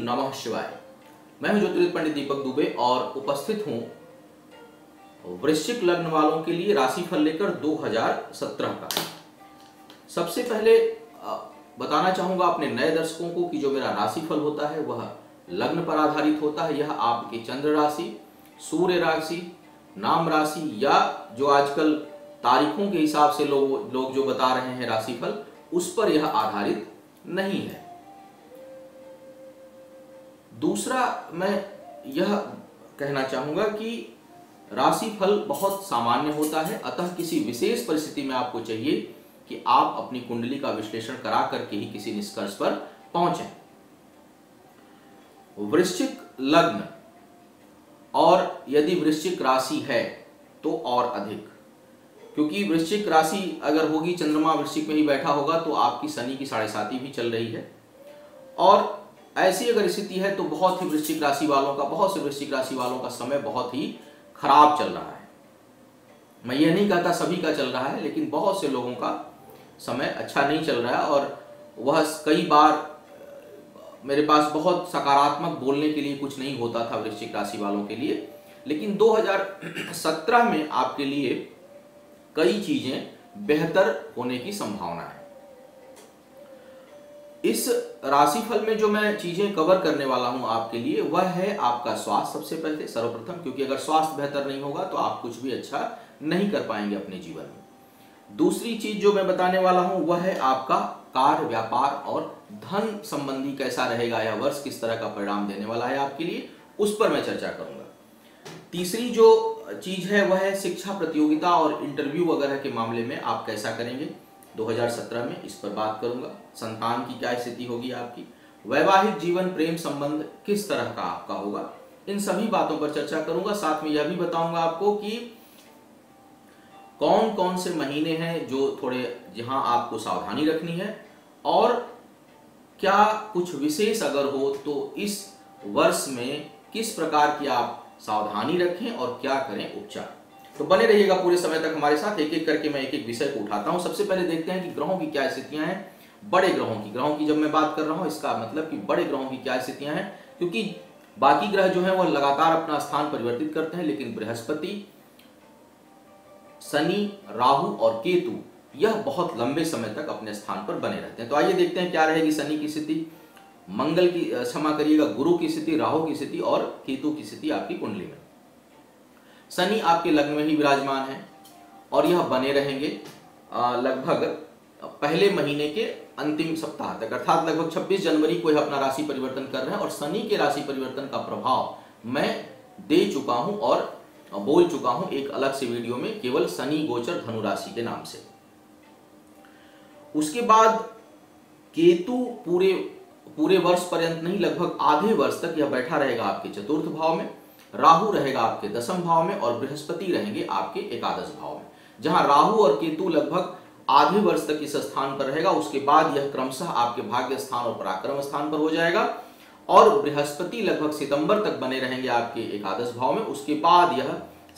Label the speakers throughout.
Speaker 1: नमः शिवाय। मैं हूं ज्योतिर्विद पंडित दीपक दुबे और उपस्थित हूं वृश्चिक लग्न वालों के लिए राशिफल लेकर 2017 का। सबसे पहले बताना चाहूंगा अपने नए दर्शकों को कि जो मेरा राशिफल होता है वह लग्न पर आधारित होता है। यह आपकी चंद्र राशि, सूर्य राशि, नाम राशि या जो आजकल तारीखों के हिसाब से लोग जो बता रहे हैं राशिफल, उस पर यह आधारित नहीं है। दूसरा मैं यह कहना चाहूंगा कि राशिफल बहुत सामान्य होता है, अतः किसी विशेष परिस्थिति में आपको चाहिए कि आप अपनी कुंडली का विश्लेषण करा करके ही किसी निष्कर्ष पर पहुंचें। वृश्चिक लग्न और यदि वृश्चिक राशि है तो और अधिक, क्योंकि वृश्चिक राशि अगर होगी, चंद्रमा वृश्चिक में ही बैठा होगा, तो आपकी शनि की 7.5 भी चल रही है। और ऐसी अगर स्थिति है तो बहुत से वृश्चिक राशि वालों का समय बहुत ही खराब चल रहा है। मैं ये नहीं कहता सभी का चल रहा है, लेकिन बहुत से लोगों का समय अच्छा नहीं चल रहा है। और वह कई बार मेरे पास बहुत सकारात्मक बोलने के लिए कुछ नहीं होता था वृश्चिक राशि वालों के लिए, लेकिन 2017 में आपके लिए कई चीजें बेहतर होने की संभावना है। इस राशिफल में जो मैं चीजें कवर करने वाला हूं आपके लिए वह है आपका स्वास्थ्य। सबसे पहले सर्वप्रथम, क्योंकि अगर स्वास्थ्य बेहतर नहीं होगा तो आप कुछ भी अच्छा नहीं कर पाएंगे अपने जीवन में। दूसरी चीज जो मैं बताने वाला हूं वह है आपका कार्य, व्यापार और धन संबंधी कैसा रहेगा यह वर्ष, किस तरह का परिणाम देने वाला है आपके लिए, उस पर मैं चर्चा करूंगा। तीसरी जो चीज है वह है शिक्षा प्रतियोगिता और इंटरव्यू वगैरह के मामले में आप कैसा करेंगे 2017 में, इस पर बात करूंगा। संतान की क्या स्थिति होगी आपकी, वैवाहिक जीवन, प्रेम संबंध किस तरह का आपका होगा, इन सभी बातों पर चर्चा करूंगा। साथ में यह भी बताऊंगा आपको कि कौन कौन से महीने हैं जो थोड़े जहां आपको सावधानी रखनी है, और क्या कुछ विशेष अगर हो तो इस वर्ष में किस प्रकार की आप सावधानी रखें और क्या करें उपचार। तो बने रहिएगा पूरे समय तक हमारे साथ। एक एक करके मैं एक एक विषय को उठाता हूं। सबसे पहले देखते हैं कि ग्रहों की क्या स्थितियां हैं। बड़े ग्रहों की जब मैं बात कर रहा हूं, इसका मतलब कि बड़े ग्रहों की क्या स्थितियां हैं, क्योंकि बाकी ग्रह जो है वह लगातार अपना स्थान परिवर्तित करते हैं, लेकिन बृहस्पति, शनि, राहु और केतु यह बहुत लंबे समय तक अपने स्थान पर बने रहते हैं। तो आइए देखते हैं क्या रहेगी शनि की स्थिति, मंगल की क्षमा करिएगा गुरु की स्थिति, राहु की स्थिति और केतु की स्थिति आपकी कुंडली में। शनि आपके लग्न में ही विराजमान है और यह बने रहेंगे लगभग पहले महीने के अंतिम सप्ताह तक, अर्थात लगभग 26 जनवरी को यह अपना राशि परिवर्तन कर रहे हैं। और शनि के राशि परिवर्तन का प्रभाव मैं दे चुका हूं और बोल चुका हूं एक अलग से वीडियो में, केवल शनि गोचर धनु राशि के नाम से। उसके बाद केतु पूरे वर्ष पर्यंत नहीं, लगभग आधे वर्ष तक यह बैठा रहेगा आपके चतुर्थ भाव में, राहु रहेगा आपके दसम भाव में और बृहस्पति रहेंगे आपके एकादश भाव में। जहां राहु और केतु लगभग आधे वर्ष तक इस स्थान पर रहेगा, उसके बाद यह क्रमशः आपके भाग्य स्थान और पराक्रम स्थान पर हो जाएगा। और बृहस्पति लगभग सितंबर तक बने रहेंगे आपके एकादश भाव में, उसके बाद यह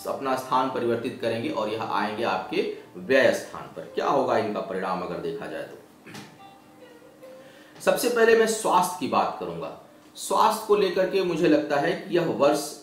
Speaker 1: अपना स्थान परिवर्तित करेंगे और यह आएंगे आपके व्यय स्थान पर। क्या होगा इनका परिणाम अगर देखा जाए तो सबसे पहले मैं स्वास्थ्य की बात करूंगा। स्वास्थ्य को लेकर के मुझे लगता है कि यह वर्ष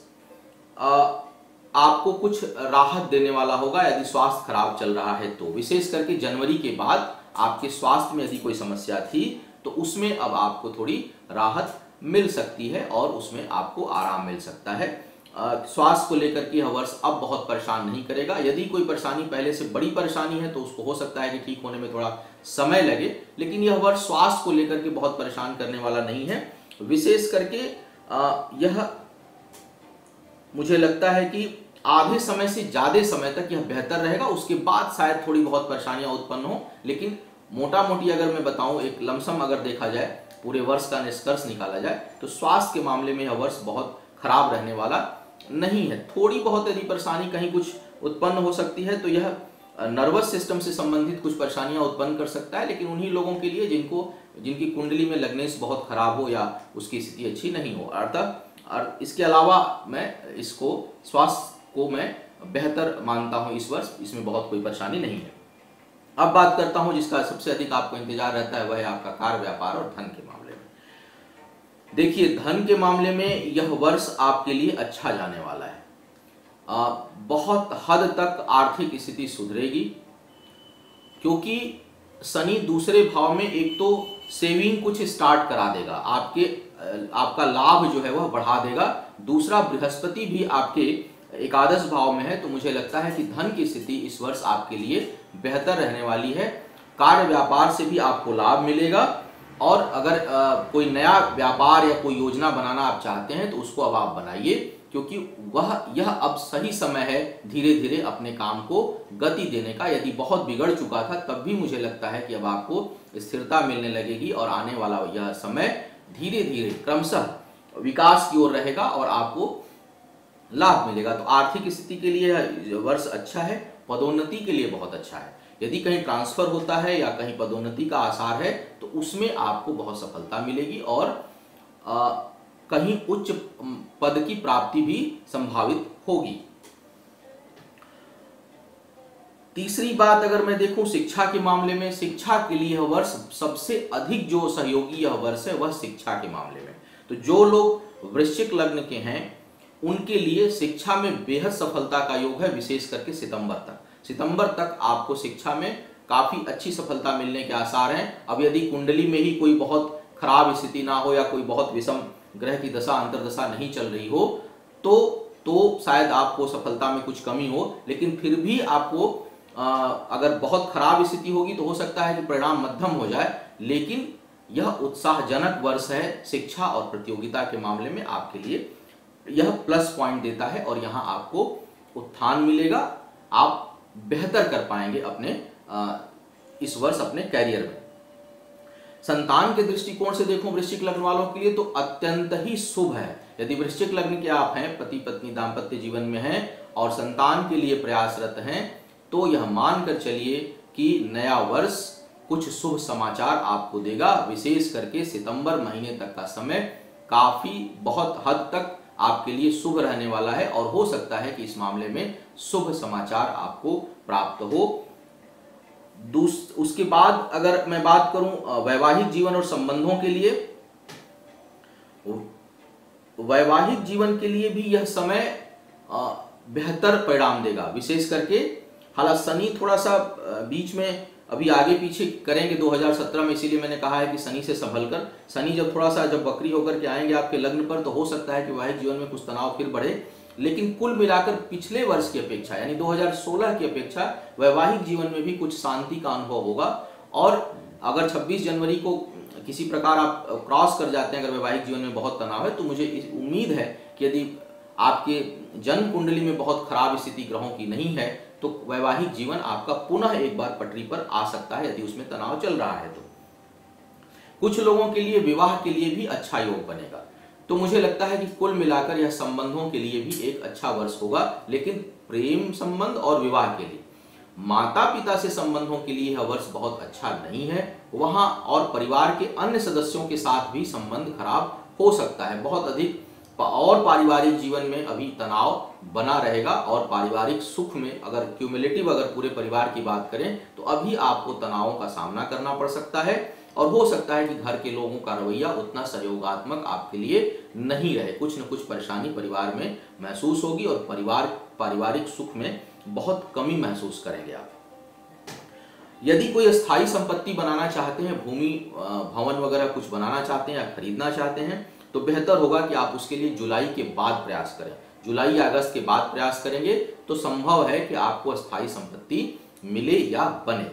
Speaker 1: आपको कुछ राहत देने वाला होगा यदि स्वास्थ्य खराब चल रहा है तो। विशेष करके जनवरी के बाद आपके स्वास्थ्य में यदि कोई समस्या थी तो उसमें अब आपको थोड़ी राहत मिल सकती है और उसमें आपको आराम मिल सकता है। स्वास्थ्य को लेकर के यह वर्ष अब बहुत परेशान नहीं करेगा। यदि कोई परेशानी पहले से बड़ी परेशानी है तो उसको हो सकता है कि ठीक होने में थोड़ा समय लगे, लेकिन यह वर्ष स्वास्थ्य को लेकर के बहुत परेशान करने वाला नहीं है। विशेष करके यह मुझे लगता है कि आधे समय से ज्यादा समय तक यह बेहतर रहेगा। उसके बाद शायद थोड़ी बहुत परेशानियां उत्पन्न हो, लेकिन मोटा मोटी अगर मैं बताऊं, एक लमसम अगर देखा जाए, पूरे वर्ष का निष्कर्ष निकाला जाए तो स्वास्थ्य के मामले में यह वर्ष बहुत खराब रहने वाला नहीं है। थोड़ी बहुत यदि परेशानी कहीं कुछ उत्पन्न हो सकती है तो यह नर्वस सिस्टम से संबंधित कुछ परेशानियां उत्पन्न कर सकता है, लेकिन उन्हीं लोगों के लिए जिनकी कुंडली में लग्नेश बहुत खराब हो या उसकी स्थिति अच्छी नहीं हो। अर्थात और इसके अलावा मैं इसको स्वास्थ्य को मैं बेहतर मानता हूं इस वर्ष, इसमें बहुत कोई परेशानी नहीं है। अब बात करता हूं जिसका सबसे अधिक आपको इंतजार रहता है, वह है आपका कार्य, व्यापार और धन के मामले में। देखिए, धन के मामले में यह वर्ष आपके लिए अच्छा जाने वाला है। बहुत हद तक आर्थिक स्थिति सुधरेगी, क्योंकि शनि दूसरे भाव में एक तो सेविंग कुछ स्टार्ट करा देगा, आपका लाभ जो है वह बढ़ा देगा। दूसरा, बृहस्पति भी आपके एकादश भाव में है, तो मुझे लगता है कि धन की स्थिति इस वर्ष आपके लिए बेहतर रहने वाली है। कार्य व्यापार से भी आपको लाभ मिलेगा, और अगर कोई नया व्यापार या कोई योजना बनाना आप चाहते हैं तो उसको अब आप बनाइए, क्योंकि यह अब सही समय है धीरे धीरे अपने काम को गति देने का। यदि बहुत बिगड़ चुका था तब भी मुझे लगता है कि अब आपको स्थिरता मिलने लगेगी, और आने वाला यह समय धीरे धीरे क्रमशः विकास की ओर रहेगा और आपको लाभ मिलेगा। तो आर्थिक स्थिति के लिए वर्ष अच्छा है, पदोन्नति के लिए बहुत अच्छा है। यदि कहीं ट्रांसफर होता है या कहीं पदोन्नति का आसार है तो उसमें आपको बहुत सफलता मिलेगी, और कहीं उच्च पद की प्राप्ति भी संभावित होगी। तीसरी बात अगर मैं देखूं शिक्षा के मामले में, शिक्षा के लिए यह वर्ष सबसे अधिक जो सहयोगी यह वर्ष है वह शिक्षा के मामले में। तो जो लोग वृश्चिक लग्न के हैं उनके लिए शिक्षा में बेहद सफलता का योग है, विशेष करके सितंबर तक आपको शिक्षा में काफी अच्छी सफलता मिलने के आसार हैं। अब यदि कुंडली में ही कोई बहुत खराब स्थिति ना हो या कोई बहुत विषम ग्रह की दशा अंतर्दशा नहीं चल रही हो तो शायद आपको सफलता में कुछ कमी हो, लेकिन फिर भी आपको अगर बहुत खराब स्थिति होगी तो हो सकता है कि परिणाम मध्यम हो जाए, लेकिन यह उत्साहजनक वर्ष है शिक्षा और प्रतियोगिता के मामले में आपके लिए। यह प्लस पॉइंट देता है और यहाँ आपको उत्थान मिलेगा, आप बेहतर कर पाएंगे अपने इस वर्ष अपने कैरियर में। संतान के दृष्टिकोण से देखो वृश्चिक लग्न वालों के लिए तो अत्यंत ही शुभ है। यदि वृश्चिक लग्न के आप हैं, पति पत्नी दाम्पत्य जीवन में हैं और संतान के लिए प्रयासरत हैं, तो यह मानकर चलिए कि नया वर्ष कुछ शुभ समाचार आपको देगा। विशेष करके सितंबर महीने तक का समय काफी बहुत हद तक आपके लिए शुभ रहने वाला है, और हो सकता है कि इस मामले में शुभ समाचार आपको प्राप्त हो। उसके बाद अगर मैं बात करूं वैवाहिक जीवन और संबंधों के लिए, वैवाहिक जीवन के लिए भी यह समय बेहतर परिणाम देगा। विशेष करके हालांकि शनि थोड़ा सा बीच में अभी आगे पीछे करेंगे 2017 में, इसीलिए मैंने कहा है कि शनि से संभल कर, शनि जब थोड़ा सा जब वक्री होकर के आएंगे आपके लग्न पर तो हो सकता है कि वैवाहिक जीवन में कुछ तनाव फिर बढ़े, लेकिन कुल मिलाकर पिछले वर्ष की अपेक्षा यानी 2016 की अपेक्षा वैवाहिक जीवन में भी कुछ शांति का अनुभव होगा। और अगर 26 जनवरी को किसी प्रकार आप क्रॉस कर जाते हैं अगर वैवाहिक जीवन में बहुत तनाव है, तो मुझे उम्मीद है कि यदि आपके जन्म कुंडली में बहुत खराब स्थिति ग्रहों की नहीं है तो वैवाहिक जीवन आपका पुनः एक बार पटरी पर आ सकता है, यदि उसमें तनाव चल रहा है तो। कुछ लोगों के लिए विवाह के लिए भी अच्छा योग बनेगा। तो मुझे लगता है कि कुल मिलाकर यह संबंधों के लिए भी एक अच्छा वर्ष होगा, लेकिन प्रेम संबंध और विवाह के लिए, माता पिता से संबंधों के लिए यह वर्ष बहुत अच्छा नहीं है। वहां और परिवार के अन्य सदस्यों के साथ भी संबंध खराब हो सकता है बहुत अधिक, और पारिवारिक जीवन में अभी तनाव बना रहेगा। और पारिवारिक सुख में अगर क्यूमुलेटिव अगर पूरे परिवार की बात करें तो अभी आपको तनावों का सामना करना पड़ सकता है, और हो सकता है कि घर के लोगों का रवैया उतना सहयोगात्मक आपके लिए नहीं रहे, कुछ न कुछ परेशानी परिवार में महसूस होगी और पारिवारिक सुख में बहुत कमी महसूस करेंगे आप। यदि कोई स्थायी संपत्ति बनाना चाहते हैं, भूमि भवन वगैरह कुछ बनाना चाहते हैं या खरीदना चाहते हैं, तो बेहतर होगा कि आप उसके लिए जुलाई के बाद प्रयास करें। जुलाई या अगस्त के बाद प्रयास करेंगे तो संभव है कि आपको स्थायी संपत्ति मिले या बने,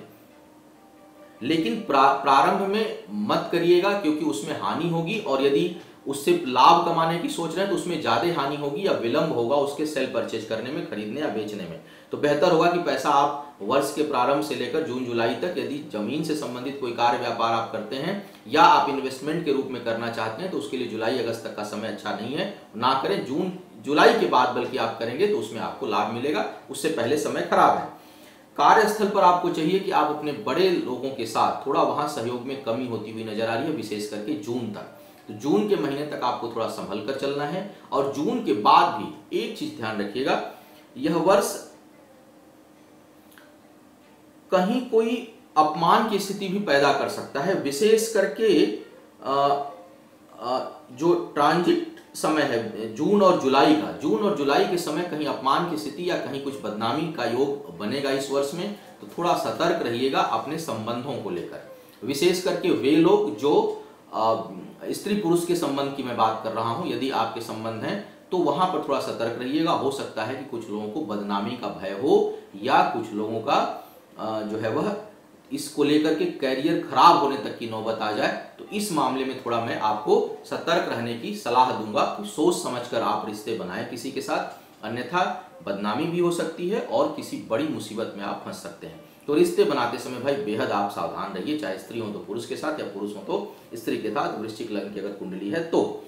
Speaker 1: लेकिन प्रारंभ में मत करिएगा क्योंकि उसमें हानि होगी, और यदि उससे लाभ कमाने की सोच रहे हैं तो उसमें ज्यादा हानि होगी या विलंब होगा उसके सेल परचेज करने में, खरीदने या बेचने में। तो बेहतर होगा कि पैसा आप वर्ष के प्रारंभ से लेकर जून जुलाई तक, यदि जमीन से संबंधित कोई कार्य व्यापार आप करते हैं या आप इन्वेस्टमेंट के रूप में करना चाहते हैं तो उसके लिए जुलाई अगस्त तक का समय अच्छा नहीं है, ना करें। जून जुलाई के बाद बल्कि आप करेंगे तो उसमें आपको लाभ मिलेगा, उससे पहले समय खराब है। कार्यस्थल पर आपको चाहिए कि आप अपने बड़े लोगों के साथ, थोड़ा वहां सहयोग में कमी होती हुई नजर आ रही है विशेष करके जून तक, तो जून के महीने तक आपको थोड़ा संभल कर चलना है। और जून के बाद भी एक चीज ध्यान रखिएगा, यह वर्ष कहीं कोई अपमान की स्थिति भी पैदा कर सकता है, विशेष करके जो ट्रांजिट समय है जून और जुलाई के समय कहीं अपमान की स्थिति या कहीं कुछ बदनामी का योग बनेगा इस वर्ष में, तो थोड़ा सतर्क रहिएगा अपने संबंधों को लेकर। विशेष करके वे लोग जो स्त्री पुरुष के संबंध की मैं बात कर रहा हूं, यदि आपके संबंध हैं तो वहां पर थोड़ा सतर्क रहिएगा। हो सकता है कि कुछ लोगों को बदनामी का भय हो या कुछ लोगों का जो है वह इसको लेकर के कैरियर खराब होने तक की नौबत आ जाए। तो इस मामले में थोड़ा मैं आपको सतर्क रहने की सलाह दूंगा कि सोच समझकर आप रिश्ते बनाएं किसी के साथ, अन्यथा बदनामी भी हो सकती है और किसी बड़ी मुसीबत में आप फंस सकते हैं। तो रिश्ते बनाते समय भाई बेहद आप सावधान रहिए, चाहे स्त्री हो तो पुरुष के साथ या पुरुष हो तो स्त्री के साथ। वृश्चिक लग्न की अगर कुंडली है तो,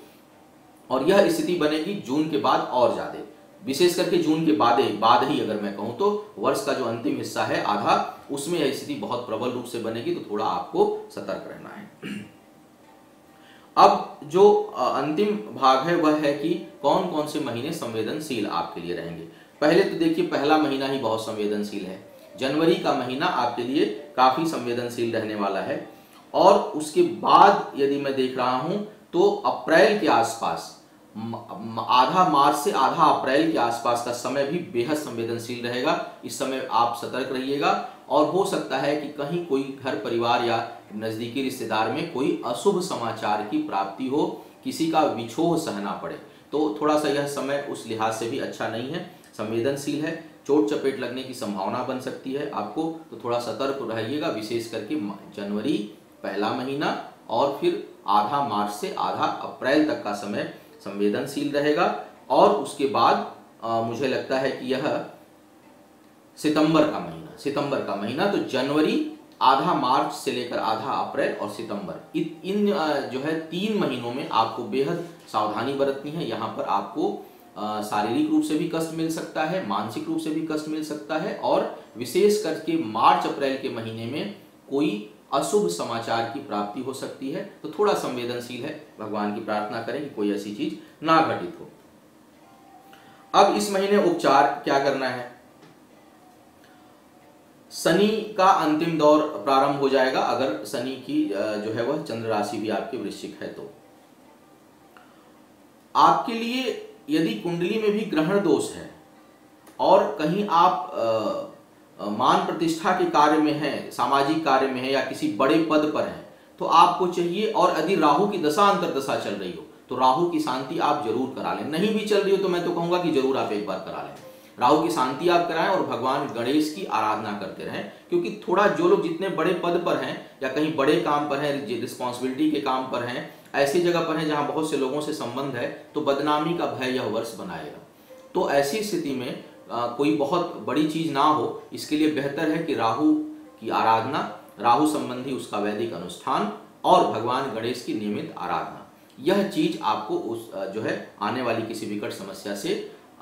Speaker 1: और यह स्थिति बनेगी जून के बाद और ज्यादा, विशेष करके जून के बाद ही अगर मैं कहूं तो वर्ष का जो अंतिम हिस्सा है आधा, उसमें यह स्थिति बहुत प्रबल रूप से बनेगी। तो थोड़ा आपको सतर्क रहना है। अब जो अंतिम भाग है वह है कि कौन कौन से महीने संवेदनशील आपके लिए रहेंगे। पहले तो देखिए पहला महीना ही बहुत संवेदनशील है। जनवरी का महीना आपके लिए काफी संवेदनशील रहने वाला है, और उसके बाद यदि मैं देख रहा हूं तो अप्रैल के आसपास, आधा मार्च से आधा अप्रैल के आसपास का समय भी बेहद संवेदनशील रहेगा। इस समय आप सतर्क रहिएगा, और हो सकता है कि कहीं कोई घर परिवार या नजदीकी रिश्तेदार में कोई अशुभ समाचार की प्राप्ति हो, किसी का विछोह सहना पड़े। तो थोड़ा सा यह समय उस लिहाज से भी अच्छा नहीं है, संवेदनशील है, चोट चपेट लगने की संभावना बन सकती है आपको। तो थोड़ा सतर्क रहिएगा, विशेष करके जनवरी पहला महीना और फिर आधा मार्च से आधा अप्रैल तक का समय संवेदनशील रहेगा। और उसके बाद मुझे लगता है कि यह सितंबर का महीना, तो जनवरी, आधा मार्च से लेकर आधा अप्रैल और सितंबर, इन जो है 3 महीनों में आपको बेहद सावधानी बरतनी है। यहाँ पर आपको शारीरिक रूप से भी कष्ट मिल सकता है, मानसिक रूप से भी कष्ट मिल सकता है, और विशेष करके मार्च अप्रैल के महीने में कोई अशुभ समाचार की प्राप्ति हो सकती है। तो थोड़ा संवेदनशील है, भगवान की प्रार्थना करें कि कोई ऐसी चीज ना घटित हो। अब इस महीने उपचार क्या करना है। शनि का अंतिम दौर प्रारंभ हो जाएगा, अगर शनि की जो है वह चंद्र राशि भी आपके वृश्चिक है तो। आपके लिए यदि कुंडली में भी ग्रहण दोष है और कहीं आप मान प्रतिष्ठा के कार्य में है, सामाजिक कार्य में है या किसी बड़े पद पर है, तो आपको चाहिए, और यदि राहु की दशा अंतर्दशा चल रही हो तो राहु की शांति आप जरूर करा लें। नहीं भी चल रही हो तो मैं तो कहूंगा कि जरूर आप एक बार करा लें, राहु की शांति आप कराएं और भगवान गणेश की आराधना करते रहें। क्योंकि थोड़ा जो लोग जितने बड़े पद पर हैं या कहीं बड़े काम पर हैं, रिस्पॉन्सिबिलिटी के काम पर हैं, ऐसी जगह पर हैं जहां बहुत से लोगों से संबंध है, तो बदनामी का भय यह वर्ष बनाएगा। तो ऐसी स्थिति में कोई बहुत बड़ी चीज ना हो, इसके लिए बेहतर है कि राहु की आराधना, राहु संबंधी उसका वैदिक अनुष्ठान और भगवान गणेश की नियमित आराधना, यह चीज आपको उस जो है आने वाली किसी विकट समस्या से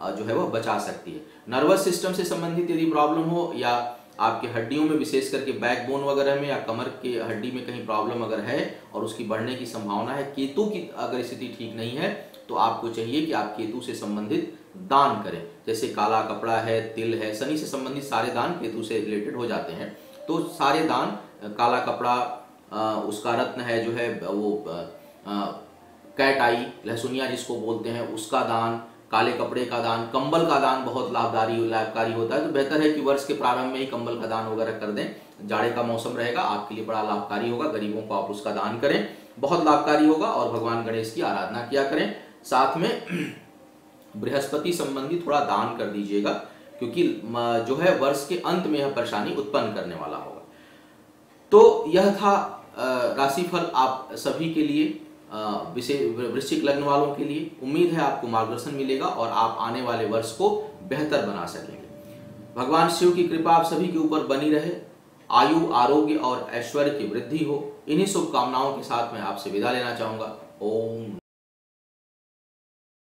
Speaker 1: जो है वह बचा सकती है। नर्वस सिस्टम से संबंधित यदि प्रॉब्लम हो या आपके हड्डियों में, विशेष करके बैकबोन वगैरह में या कमर के हड्डी में कहीं प्रॉब्लम अगर है और उसकी बढ़ने की संभावना है, केतु की अगर स्थिति ठीक नहीं है, तो आपको चाहिए कि आप केतु से संबंधित दान करें। जैसे काला कपड़ा है, तिल है, शनि से संबंधित सारे दान केतु से रिलेटेड हो जाते हैं। तो सारे दान, काला कपड़ा, उसका रत्न है जो है वो कैट आई, लहसुनिया जिसको बोलते हैं, उसका दान, काले कपड़े का दान, कंबल का दान बहुत लाभकारी होता है। तो बेहतर है कि वर्ष के प्रारंभ में ही कंबल का दान वगैरह कर दें। जाड़े का मौसम रहेगा, आपके लिए बड़ा लाभकारी होगा, गरीबों को आप उसका दान करें, बहुत लाभकारी होगा। और भगवान गणेश की आराधना किया करें। साथ में बृहस्पति संबंधी थोड़ा दान कर दीजिएगा, क्योंकि जो है वर्ष के अंत में यह परेशानी उत्पन्न करने वाला होगा। तो यह था राशिफल आप सभी के लिए, वृश्चिक लग्न वालों के लिए। उम्मीद है आपको मार्गदर्शन मिलेगा और आप आने वाले वर्ष को बेहतर बना सकेंगे। भगवान शिव की कृपा आप सभी के ऊपर बनी रहे, आयु, आरोग्य और ऐश्वर्य की वृद्धि हो। इन्हीं शुभकामनाओं के साथ मैं आपसे विदा लेना चाहूंगा। ओम